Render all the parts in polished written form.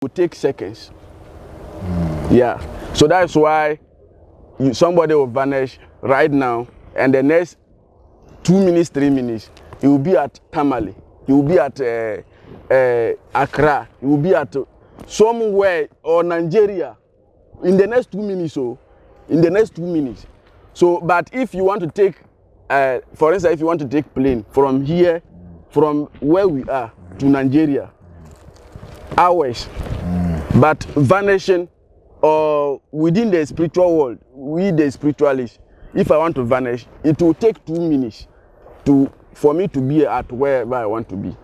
will take seconds. Yeah, so that's why somebody will vanish right now, and the next 2 minutes, 3 minutes, he will be at Tamale, he will be at Accra, he will be at somewhere or Nigeria in the next 2 minutes. So, in the next 2 minutes. So, but if you want to take, for instance, if you want to take plane from here, from where we are to Nigeria, hours, but vanishing or within the spiritual world, we the spiritualists, if I want to vanish, it will take 2 minutes for me to be at wherever I want to be.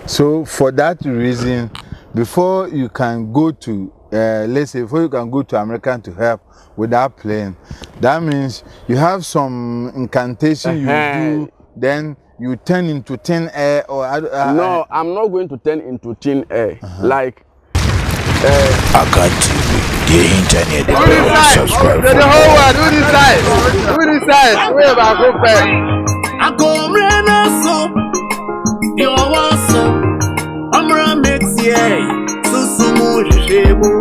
So for that reason, before you can go to, let's say, before you can go to America to help with that plane, that means you have some incantation you do, then you turn into thin air or... no, I'm not going to turn into thin air. Like... I got TV, the internet, subscribe. The whole world, do this side. Do this side. Where about go back? I go run so you want so I'm run next year. Susumu shemu.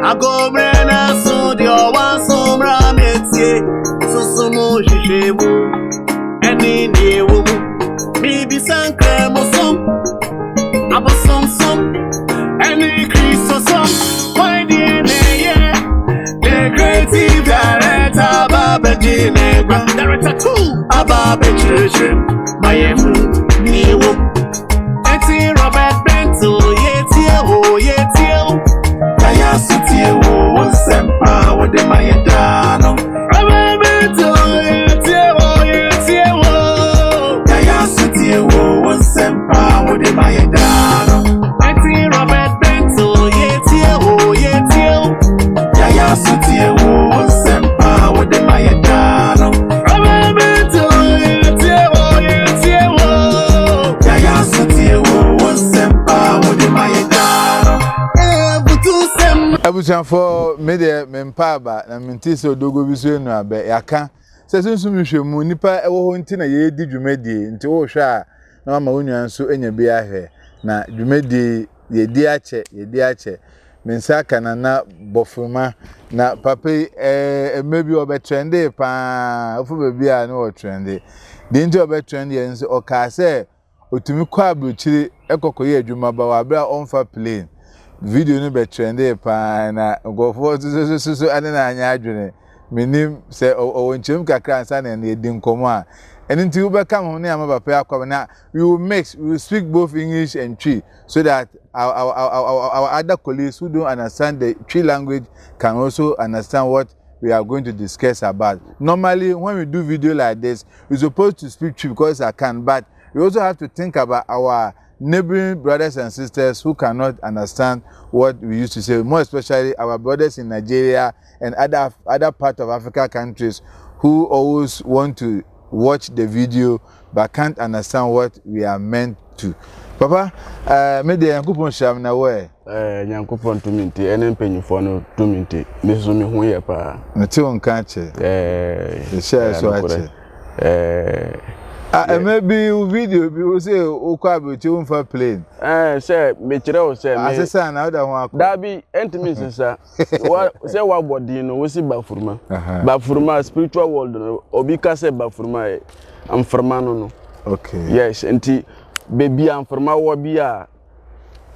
I go run so you want so run next year. Susumu shemu. Any day wo maybe some creme or some. Aba some. Any Christ some. Why the creative director Baba Jinegba director 2 Ababa Church Miami Niwo Eti Robert Bento Yetio Kaya Sutie wo Sempa wo de Mayedano Robert Bento Yetio Kaya Sutie wo Sempa wo de Mayedano Eti Robert Bento Yetio Kaya Sutie wo Sempa wo de Mayedano Abusan for media mempaba na mentise odogo biso enu abe yaka se sunsu mhwemu nipa ewo ho nti na ye di dwumedie nti wo hwa na mama wonua nso enya bi ahwe na dwumedie ye di ache mensa kana na bofuma na papa maybe obe trendy pa ofu bebi a no trendy de nti obe trendy enso o ka se otumi kwa abrochiri ekokoye adwuma ba wa bra onfa plane video no be trendy pa na gofo so ane na anya adwene menim se owonchem kakra ansa na edi nkomo a eni nti wo be come ho na amaba pa akwa na we will speak both English and Twi so that our other colleagues who don't understand the Twi language can also understand what we are going to discuss about. Normally when we do video like this, we're supposed to speak Twi because I can, but we also have to think about our neighboring brothers and sisters who cannot understand what we used to say, more especially our brothers in Nigeria and other parts of Africa countries who always want to watch the video but can't understand what we are meant to. Papa, me de yankopon sham na we. Yankopon to minti, ene mpanyifo no to minti. Me so me hu ye pa. Me ti won ka che. The share so ache. Maybe video we say o kwa be ti won fa plane. Say me kire o say me. Asesa na oda won akọ. Da bi entimi sesa. Say wa body no we si bafuruma. Bafuruma spiritual world no obi ka say bafuruma amframa no. Okay. Yes, enti baby amframa wo bi a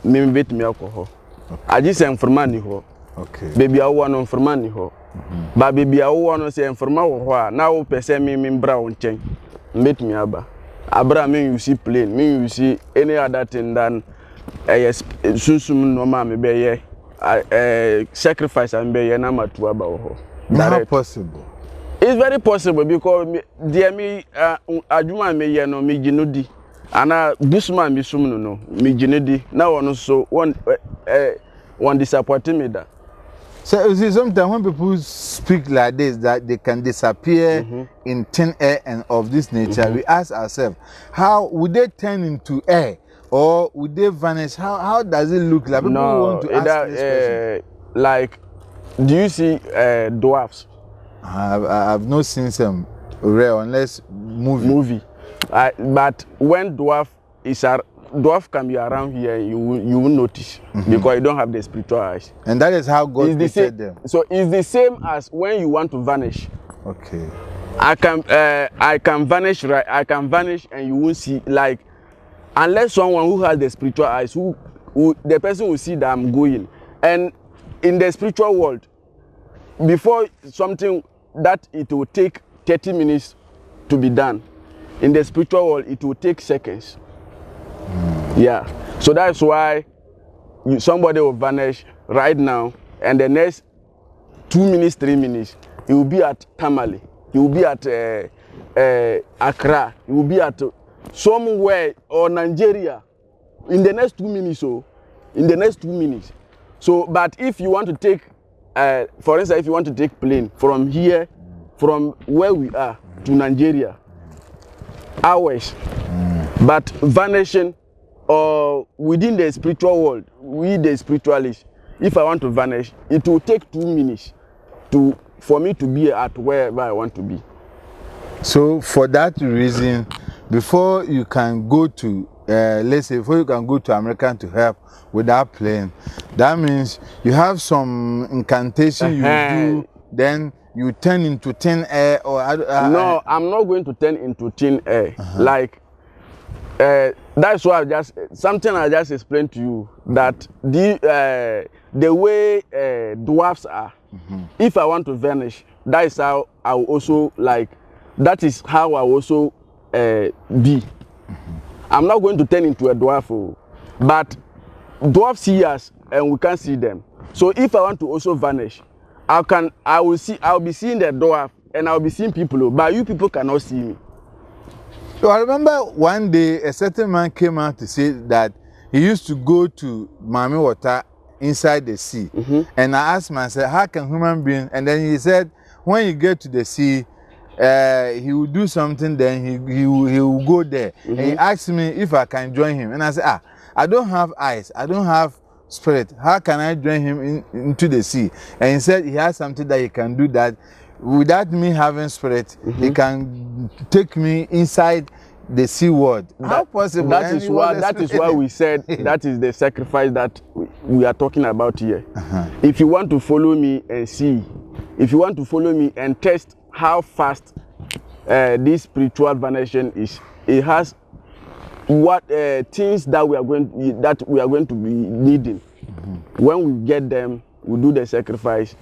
me betimi akọ. Aji say amframa ni ho. Okay. Baby awo no amframa ni ho. Ba baby awo no say amframa wo ho a na wo pese me mbra wo nchen. Meet me aba. Abra me you see plane, me you see any other thing than sunsum no ma me be ye sacrifice and be ye na matu aba ho. Not possible. It's very possible because dear me adwuma me ye no me ginodi. Ana this man me sum no me ginodi. Now on so one disappointed me that. So you see, sometimes when people speak like this, that they can disappear in thin air and of this nature, we ask ourselves, how would they turn into air or would they vanish? How does it look like? People want to ask this question. Like, do you see dwarfs? I've not seen some rare unless movie. But when dwarf is dwarf can be around here, you won't notice because you don't have the spiritual eyes. And that is how God created them. So it's the same as when you want to vanish. Okay. I can vanish, right? I can vanish and you won't see, like, unless someone who has the spiritual eyes, who the person will see that I'm going. And in the spiritual world, before something that it will take 30 minutes to be done, in the spiritual world it will take seconds. Yeah, so that's why somebody will vanish right now, and the next 2 minutes, 3 minutes, he will be at Tamale, he will be at Accra, he will be at somewhere or Nigeria in the next 2 minutes. So in the next 2 minutes. So but if you want to take for instance, if you want to take plane from here, from where we are to Nigeria, hours. But vanishing or within the spiritual world, we the spiritualists, if I want to vanish, it will take 2 minutes for me to be at wherever I want to be. So for that reason, before you can go to let's say before you can go to America to help with that plane, that means you have some incantation you do, then you turn into thin air, or no, I'm not going to turn into thin air. Like that's why I just explained to you that the way dwarfs are. If I want to vanish, that is how I will also that is how I will also be. I'm not going to turn into a dwarf, but dwarfs see us and we can't see them. So if I want to also vanish, I'll be seeing the dwarf and I'll be seeing people, but you people cannot see me. So I remember one day a certain man came out to say that he used to go to Mami water inside the sea. And I asked myself, how can human beings? And then he said, when you get to the sea, he will do something, then he will go there. And he asked me if I can join him. And I said, I don't have eyes, I don't have spirit. How can I join him into the sea? And he said he has something that he can do that without me having spirit, he can take me inside the sea world. How possible? That is why we said that is the sacrifice that we are talking about here. If you want to follow me and see, if you want to follow me and test how fast this spiritual vanishing is, it has what things that we are going to be needing. When we get them, we do the sacrifice.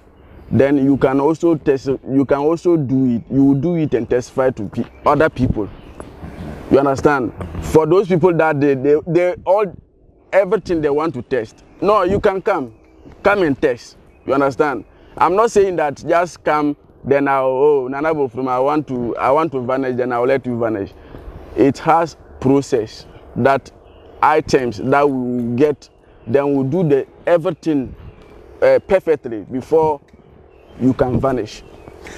Then you can also test. You can also do it. You will do it and testify to other people. You understand? For those people that they all everything they want to test. No, you can come and test. You understand? I'm not saying that just come. Then Nana Bofrum, I want to vanish. Then I'll let you vanish. It has process, that items that we will get. Then we'll do the everything perfectly before you can vanish.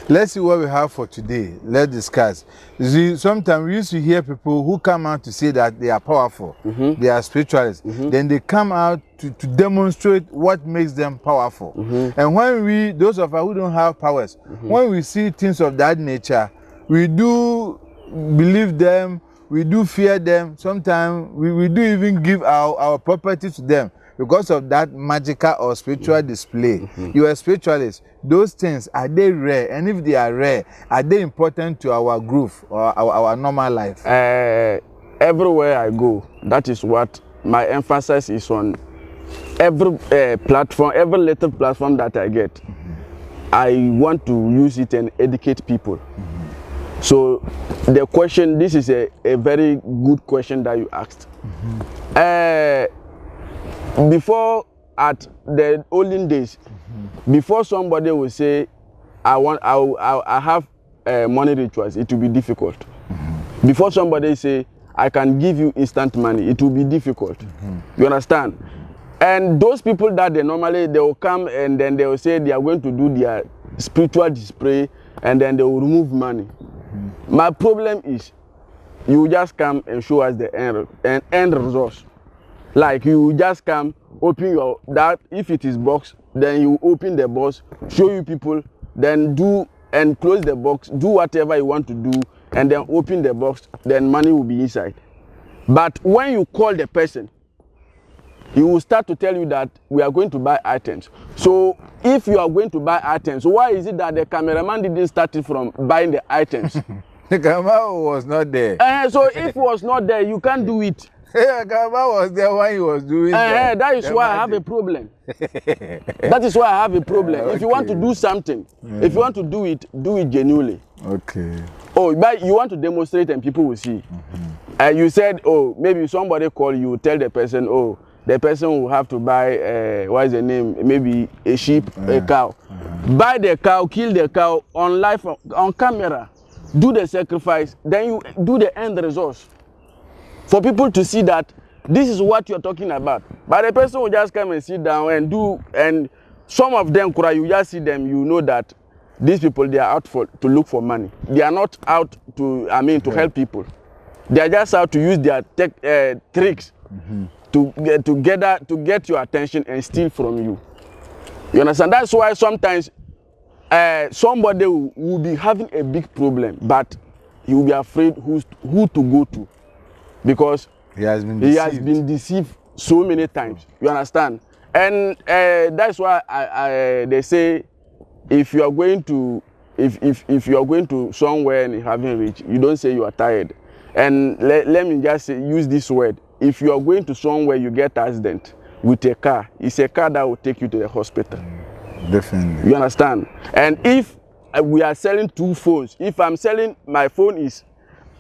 Let's see what we have for today. Let's discuss. You see, sometimes we used to hear people who come out to say that they are powerful, they are spiritualists. Then they come out to demonstrate what makes them powerful. And when those of us who don't have powers, when we see things of that nature, we do believe them, we do fear them. Sometimes we do even give our property to them. Because of that magical or spiritual display. You are a spiritualist. Those things, are they rare? And if they are rare, are they important to our groove or our normal life? Everywhere I go, that is what my emphasis is on. Every platform, every little platform that I get, I want to use it and educate people. So the question, this is a very good question that you asked. Before, at the olden days, before somebody will say, I have money rituals, it will be difficult. Before somebody say, I can give you instant money, it will be difficult. You understand? And those people that they will come and then they will say they are going to do their spiritual display and then they will remove money. My problem is, you just come and show us the end results. Like you just come, open that if it is box, then you open the box, show you people, then do and close the box, do whatever you want to do, and then open the box, then money will be inside. But when you call the person, he will start to tell you that we are going to buy items. So if you are going to buy items, why is it that the cameraman didn't start it from buying the items? The cameraman was not there. So if he was not there, you can't do it. The cameraman was there when he was doing that. That is why I have a problem. That is why I have a problem. Okay. If you want to do something, if you want to do it genuinely. Okay. Oh, but you want to demonstrate and people will see. You said, oh, maybe somebody call you, tell the person, oh, the person will have to buy, what is the name? Maybe a sheep, a cow. Buy the cow, kill the cow on live, on camera. Do the sacrifice, then you do the end result. For people to see that this is what you're talking about. But the person will just come and sit down and do, and some of them, you just see them, you know that these people, they are out to look for money. They are not out to, to help people. They are just out to use their tricks to get your attention and steal from you. You understand? That's why sometimes somebody will be having a big problem, but he will be afraid who to go to, because he has been deceived so many times. You understand? And that's why they say, if you are going to if you are going to somewhere and you haven't reached, you don't say you are tired. And let me just use this word. If you are going to somewhere, you get accident with a car, it's a car that will take you to the hospital. Definitely. You understand? And if we are selling two phones, if I'm selling my phone is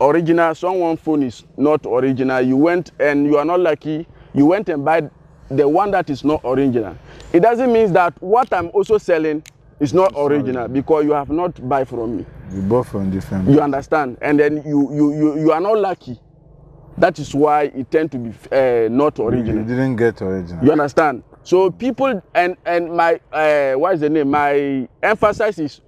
original, someone's phone is not original, you went and you are not lucky, you went and buy the one that is not original. It doesn't mean that what I'm also selling is not original, because you have not buy from me. You bought from different. You understand? And then you are not lucky. That is why it tend to be not original. You didn't get original. You understand? So people and my what is the name? My emphasis is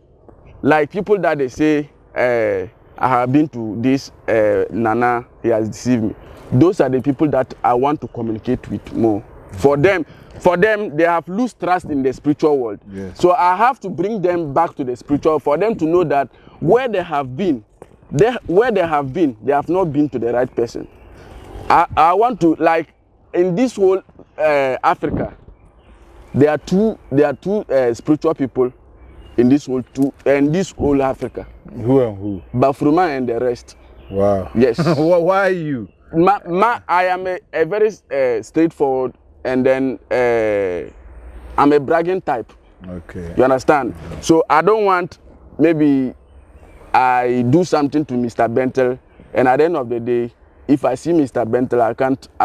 like people that they say I have been to this Nana, he has deceived me. Those are the people that I want to communicate with more. For them, they have lost trust in the spiritual world. Yes. So I have to bring them back to the spiritual, for them to know that where they have been, they have not been to the right person. I want to, like, in this whole Africa, there are two spiritual people in this whole whole Africa. Who and who? Bafruma and the rest. Wow. Yes. Why you? I am a very straightforward, and then I'm a bragging type. Okay. You understand? So I don't want, maybe I do something to Mr. Bentel, and at the end of the day, if I see Mr. Bentel, I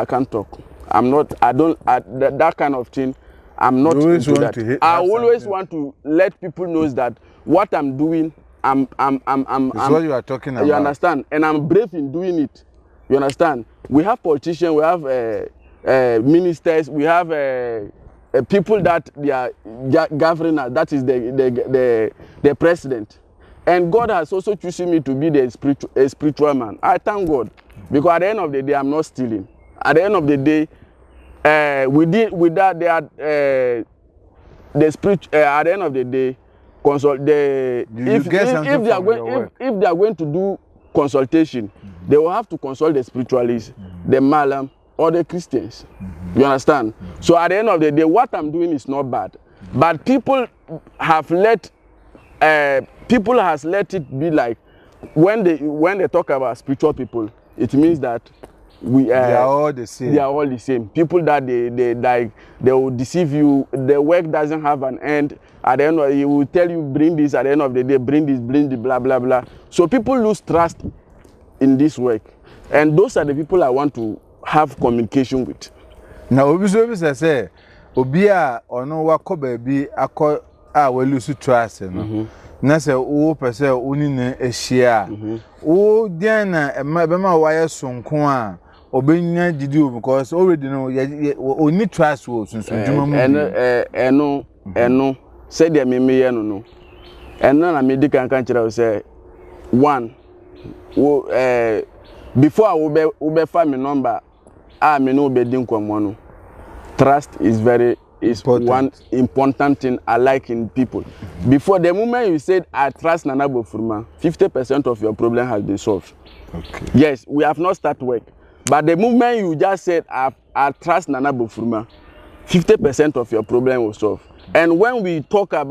can't talk. That kind of thing, I'm not into that. I always want to let people know that what I'm doing, it's what you are talking about. You understand? And I'm brave in doing it. You understand? We have politicians, we have ministers, we have people that they are governors, that is the president. And God has also chosen me to be a spiritual man. I thank God, because at the end of the day, I'm not stealing. At the end of the day, with that, they are at the end of the day, if they are going to do consultation, they will have to consult the spiritualists, the Malam, or the Christians. You understand? So at the end of the day, what I'm doing is not bad, but people have let it be like, when they talk about spiritual people, it means that they are all the same. They are all the same. People that they will deceive you. The work doesn't have an end. At the end of it, he will tell you, bring this. At the end of the day, bring this, blah blah blah. So people lose trust in this work, and those are the people I want to have communication with. Now, obviously, say, Obia or no wako baby, we lose trust. Na say o pese oni na ehia o den na bema wire sonko a obenya didi o, because already no oni trust wo sunsun djuma mu eno say de me ye no eno na me di kan kire say one wo before wo be fa me number me no be din komo no. Trust is one important thing I like in people. Before the moment you said I trust Nana Bofurma, 50% of your problem has been solved. Okay. Yes, we have not started work. But the moment you just said, I trust Nana Bofuruma, 50% of your problem will solve. And when we talk and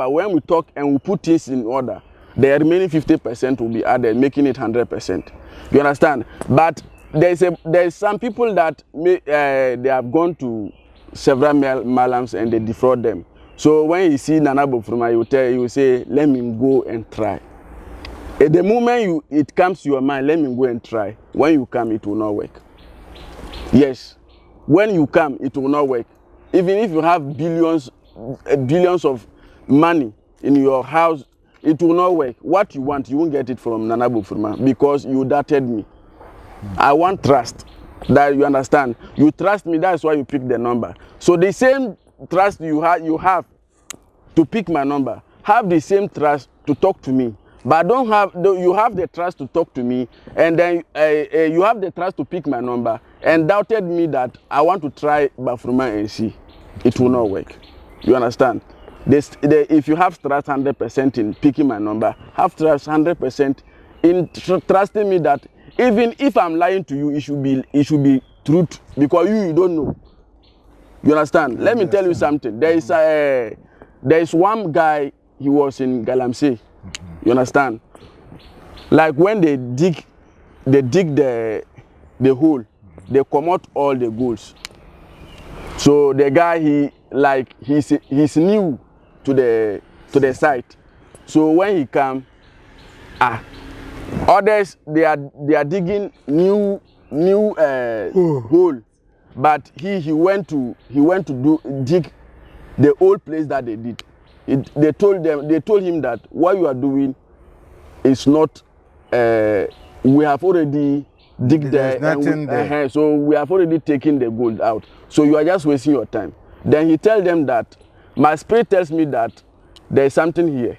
we put things in order, the remaining 50% will be added, making it 100%. You understand? But there's some people that they have gone to several malams and they defraud them. So when you see Nana Bofuruma, you will say, let me go and try. At the moment it comes to your mind, let me go and try. When you come, it will not work. Yes, when you come, it will not work. Even if you have billions of money in your house, it will not work. What you want, you won't get it from Nana Bofuruma because you doubted me. I want trust. That you understand. You trust me, that's why you pick the number. So the same trust you have to pick my number, have the same trust to talk to me. But you have the trust to talk to me, and then you have the trust to pick my number, and doubted me that I want to try Bafuruma and see. It will not work. You understand? If you have trust 100% in picking my number, have trust 100% in trusting me that even if I'm lying to you, it should be truth, because you don't know. You understand? Let me tell you something. There is one guy, he was in Galamsey. You understand? Like when they dig the hole, they come out all the golds. So the guy he's new to the site. So when he come, others they are digging new hole, but he went to dig the old place that they did. They told him that what you are doing is not. We have already dig there, and so we have already taken the gold out. So you are just wasting your time. Then he tell them that my spirit tells me that there is something here,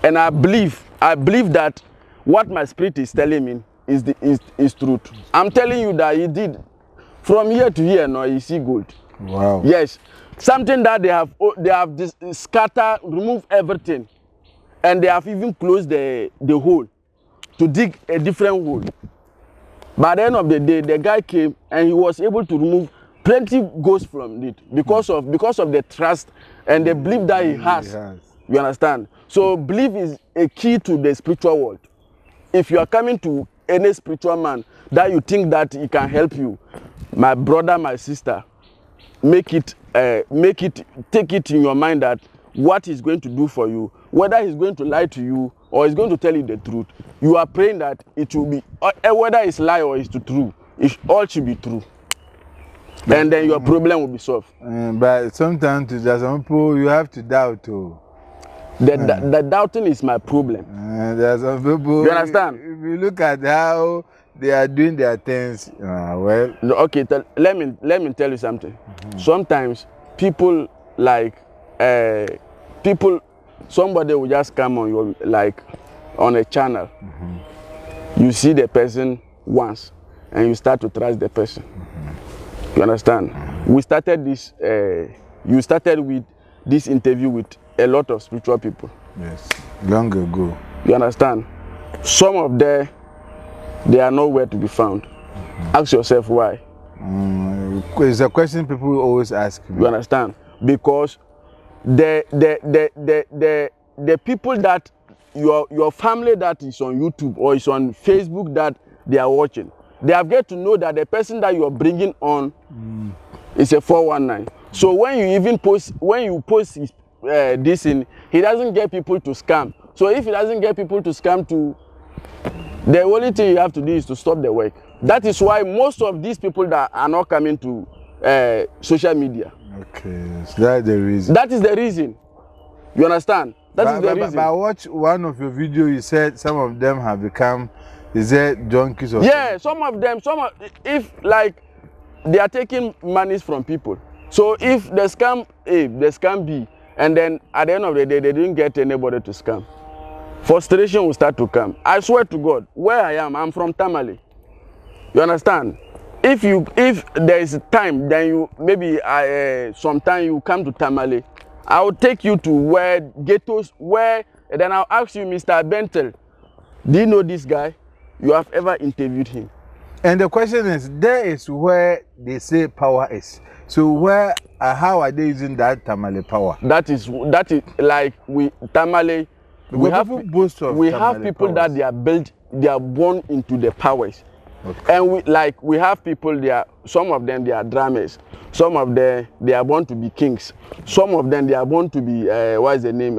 and I believe that what my spirit is telling me is truth. I'm telling you that he did from here to here. Now you see gold. Wow. Yes. Something that they have scattered, removed everything, and they have even closed the hole to dig a different hole. By the end of the day, the guy came and he was able to remove plenty gold from it because of the trust and the belief that he has. You understand? So belief is a key to the spiritual world. If you are coming to any spiritual man that you think that he can help you, my brother, my sister, take it in your mind that what he's going to do for you, whether he's going to lie to you or he's going to tell you the truth, you are praying that it will be, whether it's lie or it's true, it all should be true. And then your problem will be solved. But sometimes there's some people you have to doubt too. The doubting is my problem. There's some people. You understand? If you look at how they are doing their things, well. Okay, let me tell you something. Sometimes people somebody will just come on your on a channel. You see the person once, and you start to trust the person. You understand? We started this. You started with this interview with a lot of spiritual people. Yes, long ago. You understand? Some of them, they are nowhere to be found. Ask yourself why. It's a question people always ask me. You understand? Because the people that your family that is on YouTube or is on Facebook that they are watching, they have get to know that the person that you are bringing on is a 419. So when you post this in, he doesn't get people to scam. So if he doesn't get people to scam to, the only thing you have to do is to stop the work. That is why most of these people that are not coming to social media. Okay, so that's the reason. That is the reason. You understand? That is the reason. But I watched one of your videos. You said some of them have become, is there junkies or yeah, some of them, if like they are taking monies from people. So if the scam be, and then at the end of the day they didn't get anybody to scam, frustration will start to come. I swear to God, where I am, I'm from Tamale. You understand? If there is time, then you maybe sometime you come to Tamale, I will take you to where ghettos, and then I'll ask you, Mr. Bentel, do you know this guy? You have ever interviewed him? And the question is, there is where they say power is. So where, how are they using that Tamale power? That is like Tamale. We have people that they are born into the powers. Okay. And we have people, some of them they are drummers, some of them they are born to be kings, some of them they are born to be what's the name,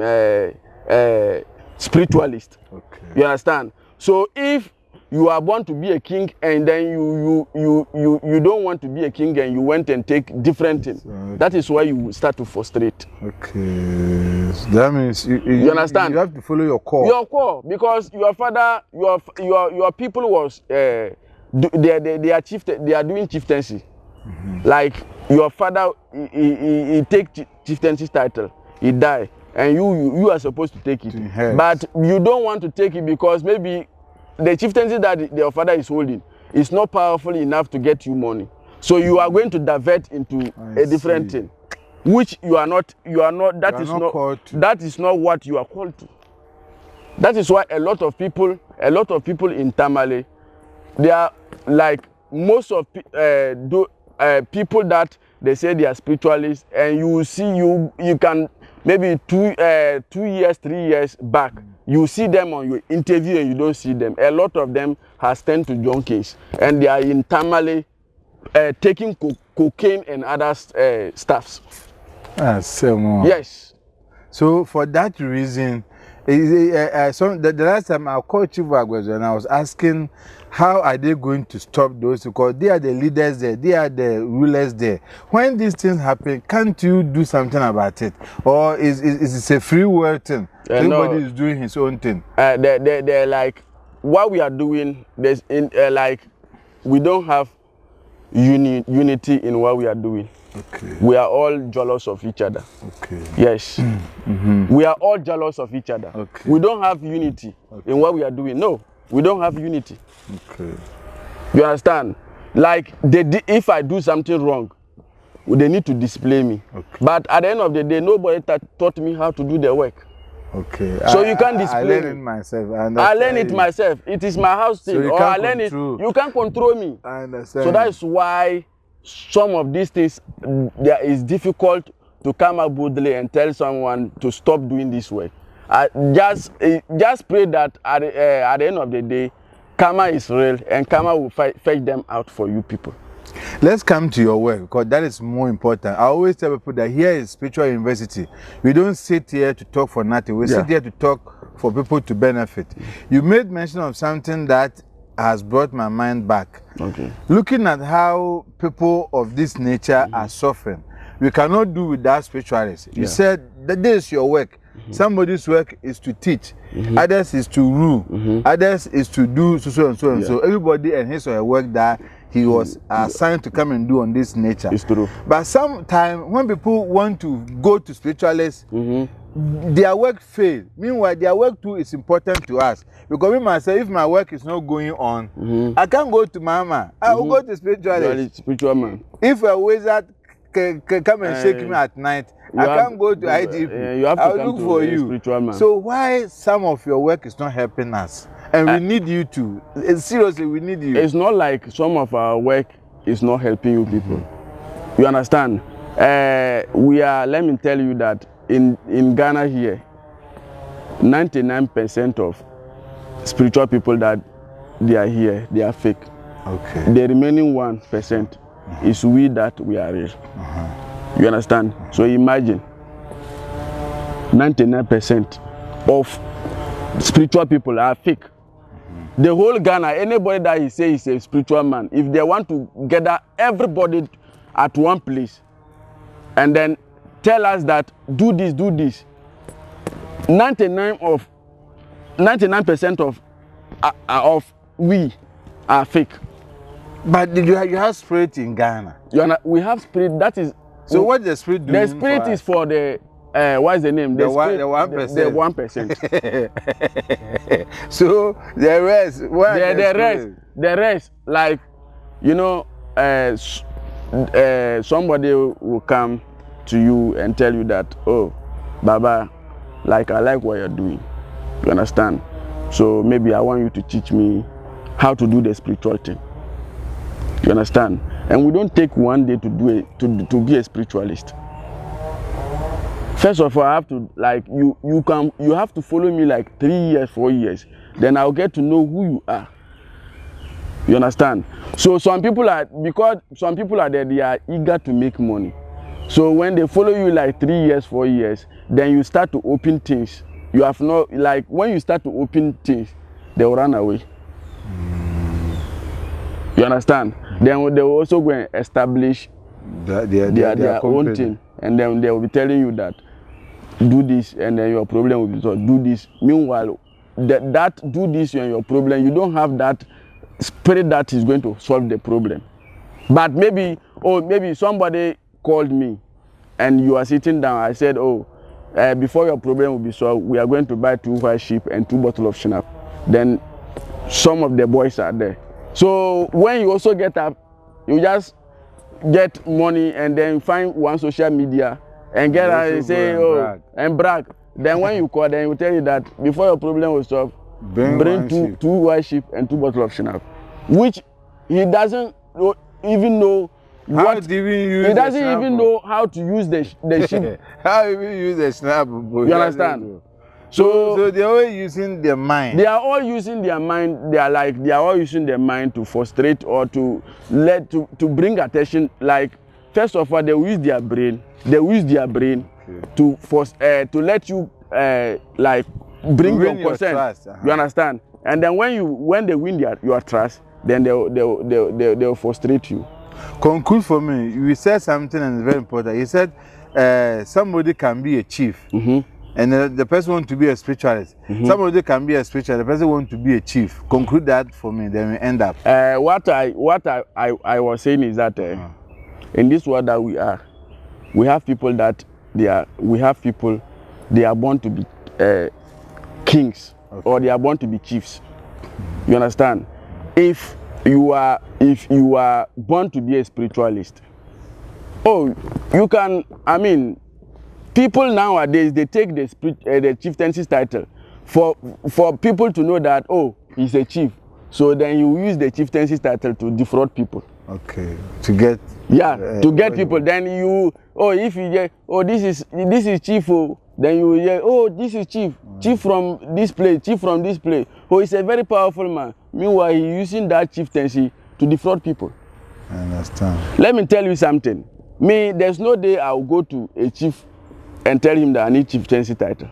spiritualist. Okay. You understand? So if you are born to be a king and then you don't want to be a king and you went and take different things, okay, that is why you start to frustrate. Okay, so that means you understand? You have to follow your core. Your core, because your father, your people was they are doing chieftaincy. Like your father, he take chieftaincy title, he die, and you are supposed to take it, but you don't want to take it because maybe the chieftaincy that your father is holding is not powerful enough to get you money. So you are going to divert into a different thing, which you are not. That is not what you are called to. That is why a lot of people in Tamale, they are like most of people that they say they are spiritualists, and you see you can maybe 2 years, 3 years back, you see them on your interview and you don't see them. A lot of them has turned to junkies, and they are in Tamale taking cocaine and other stuffs. Yes. So for that reason, the last time I called Chief Agwezo and I was asking how are they going to stop those, because they are the leaders there, they are the rulers there. When these things happen, can't you do something about it? Or is it a free world thing? Everybody is doing his own thing. They're like, what we are doing, there's we don't have unity in what we are doing. Okay. We are all jealous of each other. Okay. Yes. We are all jealous of each other. Okay. We don't have unity in what we are doing. No, we don't have unity. Okay. You understand? Like if I do something wrong, they need to display me. Okay. But at the end of the day, nobody taught me how to do the work. Okay. So you can't display. I learn it myself. I learn it myself. It is my house thing. So I learn it. You can't control me. I understand. So that is why some of these things, it's difficult to come up boldly and tell someone to stop doing this work. Just pray that at the end of the day, karma is real and karma will fetch them out for you people. Let's come to your work, because that is more important. I always tell people that here is Spiritual University. We don't sit here to talk for nothing. We sit here to talk for people to benefit. You made mention of something that has brought my mind back. Okay. Looking at how people of this nature are suffering, we cannot do without spiritualists. You said that this is your work. Somebody's work is to teach, others is to rule, others is to do so and so and so. Everybody and his or her work that he was assigned to come and do on this nature. It's true. But sometimes when people want to go to spiritualists, their work fails. Meanwhile, their work too is important to us. Because me myself, if my work is not going on, I can't go to mama. I will go to spiritualist. Spiritual man. If a wizard can come and shake me at night, I can't go to IGP. I'll look for you. So why some of your work is not helping us? And we need you to. Seriously, we need you. It's not like some of our work is not helping you people. You understand? Let me tell you that in Ghana here, 99% of spiritual people that they are here, they are fake. Okay. The remaining 1% is we that we are real. You understand? So imagine 99% of spiritual people are fake. The whole Ghana, anybody that he say is a spiritual man, if they want to gather everybody at one place and then tell us that do this, 99% of we are fake. But you have spirit in Ghana. We have spirit. That is. So what the spirit doing? The spirit is for the what is the name? The 1%. The 1%. So the rest. The rest, like somebody will come to you and tell you that, oh, Baba, like I like what you're doing. You understand? So maybe I want you to teach me how to do the spiritual thing. You understand? And we don't take one day to do it to be a spiritualist. First of all, I have to like you have to follow me like 3 years, 4 years. Then I'll get to know who you are. You understand? So some people are there, they are eager to make money. So when they follow you like 3 years, 4 years, then you start to open things. You have not like when you start to open things, they will run away. You understand? Then they will also go and establish their own thing, and then they will be telling you that do this, and then your problem will be solved. Do this. Meanwhile, that do this and your problem, you don't have that spirit that is going to solve the problem. But maybe somebody called me, and you are sitting down. I said, before your problem will be solved, we are going to buy 2 white sheep and 2 bottles of schnapps. Then some of the boys are there. So when you also get up, you just get money and then find one social media and get out and say, and brag. Then when you call, then you tell you that before your problem will solve, bring two white sheep and 2 bottles of schnapps, which he doesn't even know what. He doesn't even know how to use the sheep. How even use the schnapps? You understand? So they are all using their mind. They are all using their mind. They are all using their mind to frustrate or to bring attention. Like first of all, they use their brain. They use their brain to let you like bring your consent. You understand? And then when they win your trust, then they'll frustrate you. Conclude for me. You said something and it's very important. You said somebody can be a chief. And the person wants to be a spiritualist. Somebody can be a spiritualist. The person wants to be a chief. Conclude that for me. Then we end up. What I was saying is that in this world that we have people that they are born to be kings, or they are born to be chiefs. You understand? If you are born to be a spiritualist, you can. I mean, people nowadays, they take the chieftaincy title for people to know that he's a chief. So then you use the chieftaincy title to defraud people. Okay. To get to get people. Then you if you get this is chief, then you hear this is chief from this place, chief from this place. He's a very powerful man. Meanwhile, he's using that chieftaincy to defraud people. I understand. Let me tell you something. Me, there's no day I'll go to a chief and tell him that I need chieftaincy title.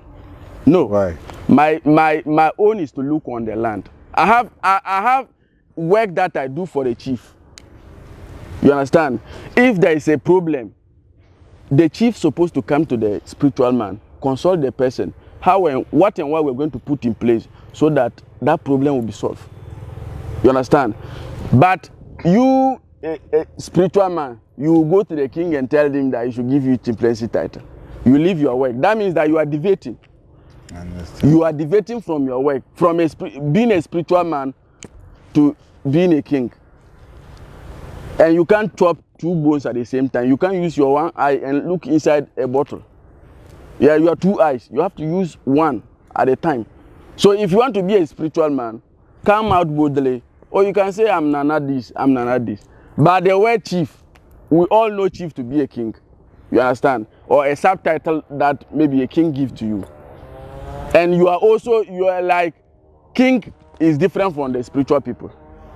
No. Why? My own is to look on the land. I have work that I do for the chief. You understand? If there is a problem, the chief is supposed to come to the spiritual man, consult the person, what and what we're going to put in place so that problem will be solved. You understand? But you, a spiritual man, you go to the king and tell him that he should give you chieftaincy title. You leave your work. That means that you are deviating. You are deviating from your work, from being a spiritual man to being a king. And you can't chop 2 bones at the same time. You can't use your one eye and look inside a bottle. Yeah, you have 2 eyes. You have to use one at a time. So if you want to be a spiritual man, come out boldly. Or you can say, I'm Nana this, I'm Nana this. But the word chief, we all know chief to be a king. You understand? Or a subtitle that maybe a king gives to you. And you are like, king is different from the spiritual people.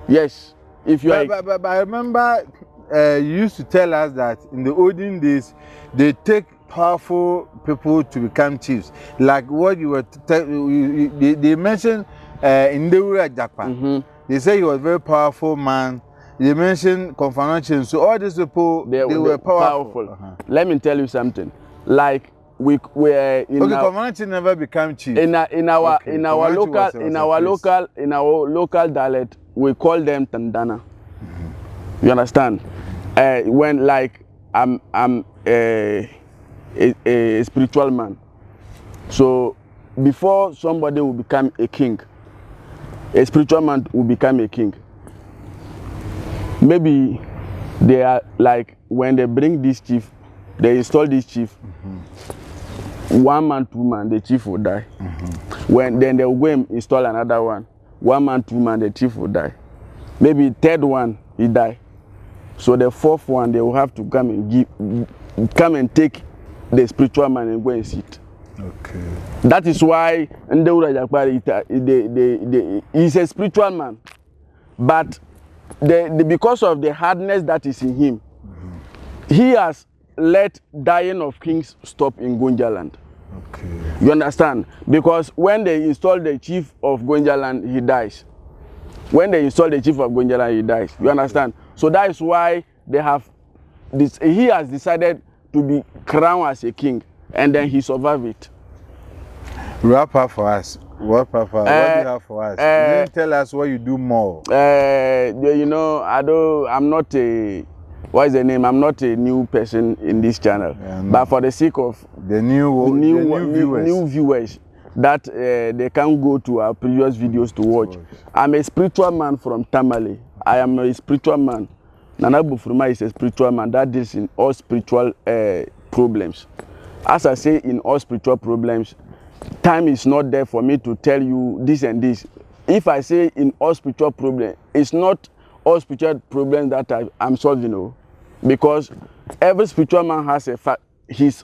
Yes. If you but I remember you used to tell us that in the olden days, they take powerful people to become chiefs. Like what you were they mentioned in the Japan. They say he was a very powerful man. They mentioned Confucian. So all these people, they were powerful. Let me tell you something. Like we were in Confucian never became chief. In our local dialect, we call them Tandana. You understand? When like I'm a spiritual man. So before somebody will become a king, a spiritual man will become a king. Maybe they are like when they bring this chief, they install this chief. 1 man, 2 man, the chief will die. Then they will go and install another one. 1 man, 2 man, the chief will die. Maybe 3rd one, he die. So the fourth one, they will have to come and take the spiritual man and go and sit. Okay. That is why he's a spiritual man, but because of the hardness that is in him, he has let dying of kings stop in Gonjaland. Okay. You understand? Because when they install the chief of Gonjaland, he dies. When they install the chief of Gonjaland, he dies. You understand? So that is why they have this. He has decided to be crowned as a king, and then he survived it. Wrap up for us. Wrap up for us. What do you have for us? You didn't tell us what you do more. You know, I'm not a. What is the name? I'm not a new person in this channel, yeah, no. But for the sake of the new viewers, that they can go to our previous videos to watch. I'm a spiritual man from Tamale. I am a spiritual man. Nana Bufuruma is a spiritual man that deals in all spiritual problems. As I say, in all spiritual problems, time is not there for me to tell you this and this. If I say in all spiritual problems, it's not all spiritual problems that I'm solving, no? Because every spiritual man has his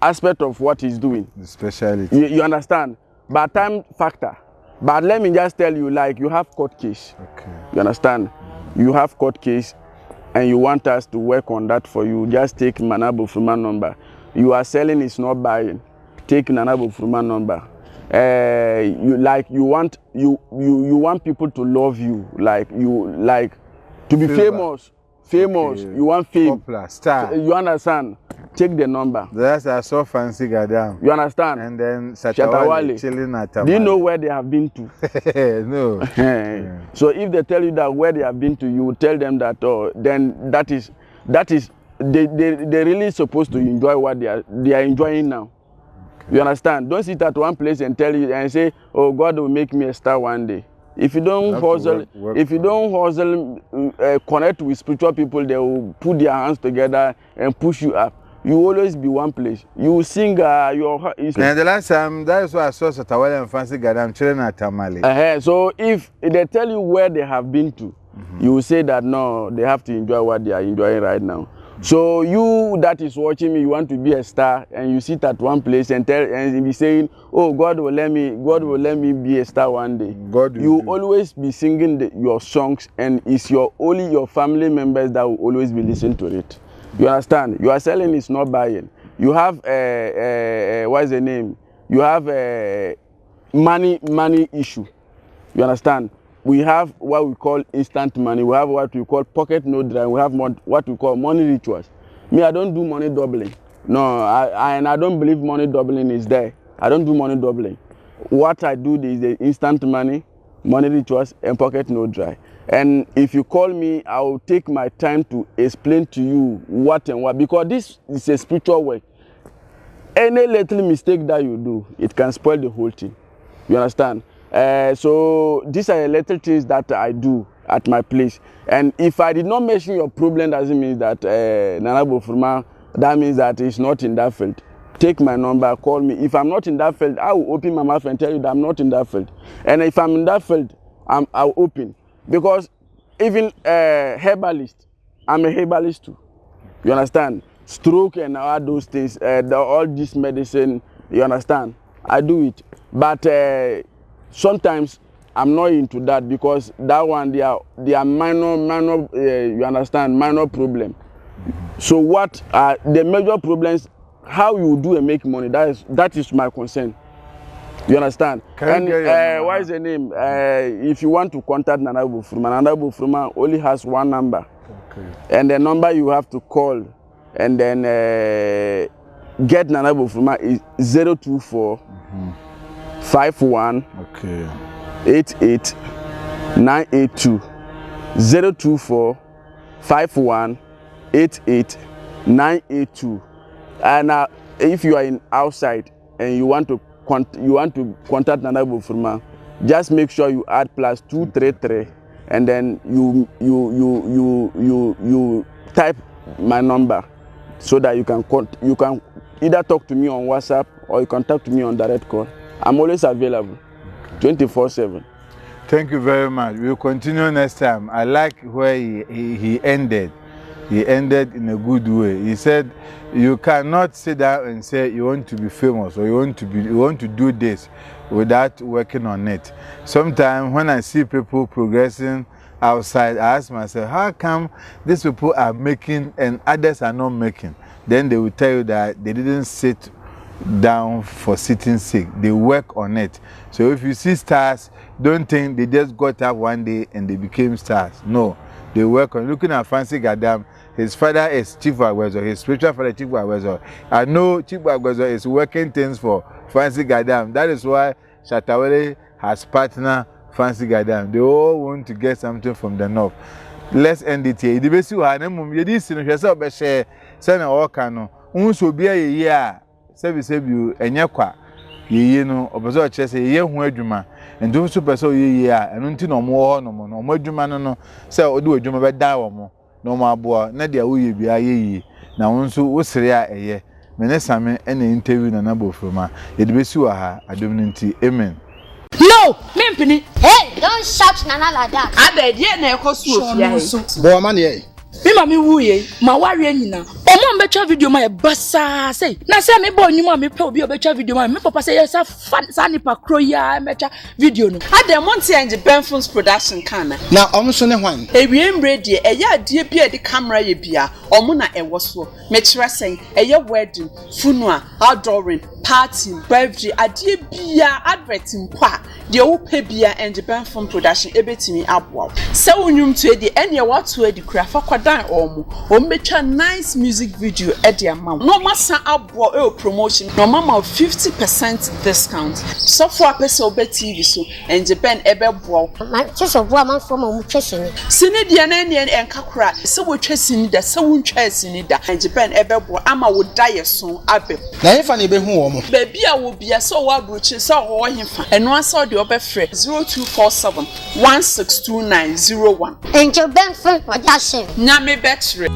aspect of what he's doing. The speciality. You understand? But time factor. But let me just tell you, like you have court case. Okay. You understand? You have court case, and you want us to work on that for you. Just take Nana Bufuruma number. You are selling, it's not buying. Take Nana Bufuruma number. You want people to love you, to be famous. Okay. You want fame. Popular, star. You understand? Take the number. That's I saw fancy Damme. You understand? And then Satawale chilling at Tamale. Do you know where they have been to? No. Yeah. So if they tell you that where they have been to, you will tell them that. Then that is they really supposed to enjoy what they are enjoying now. Okay. You understand? Don't sit at one place and tell you and say, "Oh, God will make me a star one day." If you don't connect with spiritual people, they will put their hands together and push you up. You always be one place. You sing your. And the last time, that is why I saw Satawale and fancy Damme chilling at Tamale. So if they tell you where they have been to, you will say that no, they have to enjoy what they are enjoying right now. So you that is watching me, you want to be a star, and you sit at one place and be saying, "Oh, God will let me be a star one day." You always be singing your songs, and it's only your family members that will always be listening to it. You understand? You are selling, it's not buying. You have what is the name? You have a money issue. You understand? We have what we call instant money. We have what we call pocket no dry. We have what we call money rituals. Me, I don't do money doubling. No, I don't believe money doubling is there. I don't do money doubling. What I do is the instant money, money rituals, and pocket no dry. And if you call me, I will take my time to explain to you what and what, because this is a spiritual work. Any little mistake that you do, it can spoil the whole thing. You understand? So these are the little things that I do at my place. And if I did not mention your problem, doesn't mean that Nana Bufuruma, that means that it's not in that field. Take my number, call me. If I'm not in that field, I will open my mouth and tell you that I'm not in that field. And if I'm in that field, I'll open. Because even herbalist, I'm a herbalist too. You understand? Stroke and all those things, all this medicine, you understand? I do it. But sometimes I'm not into that, because that one they are minor you understand, minor problem. So what are the major problems? How you do and make money? That is my concern. You understand? And what is the name? If you want to contact Nana Bufuruma only has one number. Okay. And the number you have to call and then get Nana Bufuruma is 024 51 88 982. 024 51 88 982. And if you are in outside and you want to contact Nana Bufuruma, just make sure you add +233 and then you type my number, so that you can either talk to me on WhatsApp or you can talk to me on direct call. I'm always available 24/7. Thank you very much. We'll continue next time. I like where he ended. he ended in a good way. He said, you cannot sit down and say you want to be famous or you want to do this without working on it. Sometimes when I see people progressing outside, I ask myself, how come these people are making and others are not making? Then they will tell you that they didn't sit down for sitting sake. They work on it. So if you see stars, don't think they just got up one day and they became stars. No, they work on. Looking at Fancy Gadam, his father is Chief Agwezo, his spiritual father Chief Agwezo. I know Chief Agwezo is working things for Fancy Gadam. That is why Shatawale has partner Fancy Gadam. They all want to get something from the north. Let's end it here. The best you have, you did see yourself, but share, send a walk. Unso be a year, you, and yakwa. Ye no, opposite chess a year who eduma, and do super so ye, and until no more, no more Jumano, no, so do a Juma by Dawamo, no more boy, Nadia will be a ye. Now, unso was rea a year. Menesame any interview na nabo from it be sure I don't amen. No, Mimpini. Hey, don't shout Nana like that. I beg ye na ekosu Boy man ye. Me mami wuye, ma wari nyina. Omo mbecha video ma e basa say. Na say me boy nyuma me pe obi obecha video ma me papa say yes sa nipa kro ya mecha video no. Ade Monty and Benfon's production kana. Na omo so ne hwan. Ewiem ready eya ade bia de camera ye bia. Omo na ewo so. Me kira say eya wedding, funeral, outdooring, party, birthday, ade bia adverting kwa. De wo pe bia and Benfon production ebetimi aboa. Se wonwum to edi ene what to edi kura fa kwadan omo mecha nice music video edi amount. No massa aboa e promotion. No mama 50% discount. So for a person obe TV so and Ben ebe boa. Man, just a woman from a mutation. Sini dia na ne enkakura. Se wo twasini da, se wo ntwasini da. And Ben ebe boa ama wo die so abe. Na yefa ne be hu omo. Baby a wo bia so wo abrochi so wo hemfa. Eno asa de obefre 0247 162901. And your band friend production. Nyame betre.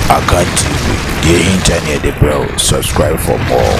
Akan TV, the internet, the bro. Subscribe for more.